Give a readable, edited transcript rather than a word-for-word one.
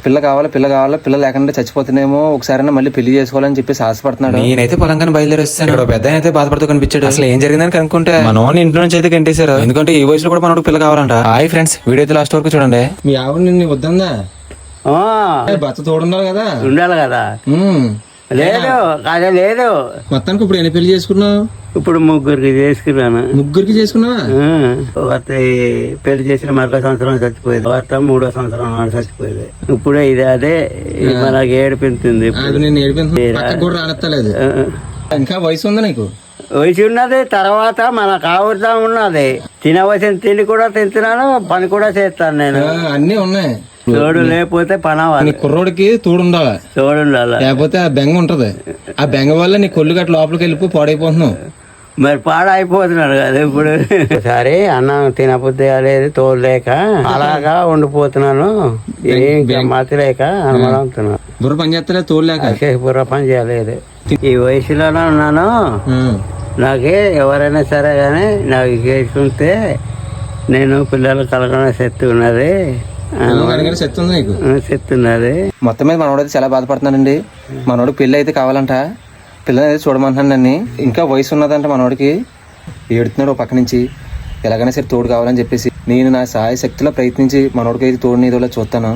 పిల్ల కావాలి పిల్ల లేకుండా చచ్చిపోతున్నామో, ఒకసారైనా మళ్ళీ పెళ్లి చేసుకోవాలని చెప్పేసి ఆశపడుతున్నాడు. నేనైతే పొలంగానే బయలుదేరిస్తాను. ఇక్కడ పెద్ద అయితే బాధపడుతూ కనిపించాడు. అసలు ఏం జరిగిందని కనుక్కుంటే మనోని ఇంట్లో నుంచి అయితే గంటేశారు. ఎందుకంటే ఈ వయసులో కూడా మనోడు పిల్ల కావాలంట. హాయ్ ఫ్రెండ్స్, వీడియో అయితే లాస్ట్ వరకు చూడండి. మీ ఆవిడ నిన్ను వద్దందా? భర్త తోడుండాలి కదా. ఉండాలి కదా. లేదు అదే లేదు. మొత్తానికి ఇప్పుడు ఎన్ని పెళ్లి చేసుకున్నావు? ఇప్పుడు ముగ్గురికి చేసుకున్నాను. ముగ్గురికి చేసుకున్నావా? ఒకటి పెళ్లి చేసిన మరొక సంవత్సరం చచ్చిపోయింది. ఒకటి 3వ సంవత్సరం నాడు చచ్చిపోయింది. ఇప్పుడే ఇది అదే మనకి ఏడిపించింది. నేను ఏడిపించలేదు, రానెత్తలేదు. ఇంకా వయసు ఉందా నీకు? వయసు ఉన్నది. తర్వాత మనకు ఆవుతా ఉన్నది. తినవలసిన తిండి కూడా తింటున్నాను, పని కూడా చేస్తాను నేను. అన్ని ఉన్నాయి. తోడు లేకపోతే పని అవ్వాలి. కుర్రోడికి తోడు ఉండాలి. లేకపోతే ఆ బెంగ ఉంటది. ఆ బెంగ వల్ల నీ కొల్లు గట్ల లోపలికి వెళ్ళిపోయి పాడైపోతున్నావు. మరి పాడైపోతున్నాడు కదా ఇప్పుడు. సరే అన్నం తినబుద్ధి లేదు, తోడు లేక అలాగా ఉండిపోతున్నాను. ఏం మతి లేక అనుమానంతున్నాను. బుర్ర పని చేస్తలే, తోడు లేక. బుర్ర పని చేయలేదు. ఈ వయసులోనే ఉన్నాను. నాకే ఎవరైనా సరే గానీ నాకు చేసుకుంటే నేను పిల్లలు కలగనే శక్తి ఉన్నది. చెప్తున్నది. మొత్తం మీద మనోడైతే చాలా బాధపడుతున్నానండి. మనోడికి పెళ్లి అయితే కావాలంట, పిల్లని అయితే చూడమంటున్నాను నన్ను. ఇంకా వయసు ఉన్నదంట మనోడికి. ఏడుతున్నాడు పక్క నుంచి. ఎలాగైనా సరే తోడు కావాలని చెప్పేసి నేను నా సహాయ శక్తిలో ప్రయత్నించి మనోడికి అయితే తోడు నీదోలా చూస్తాను.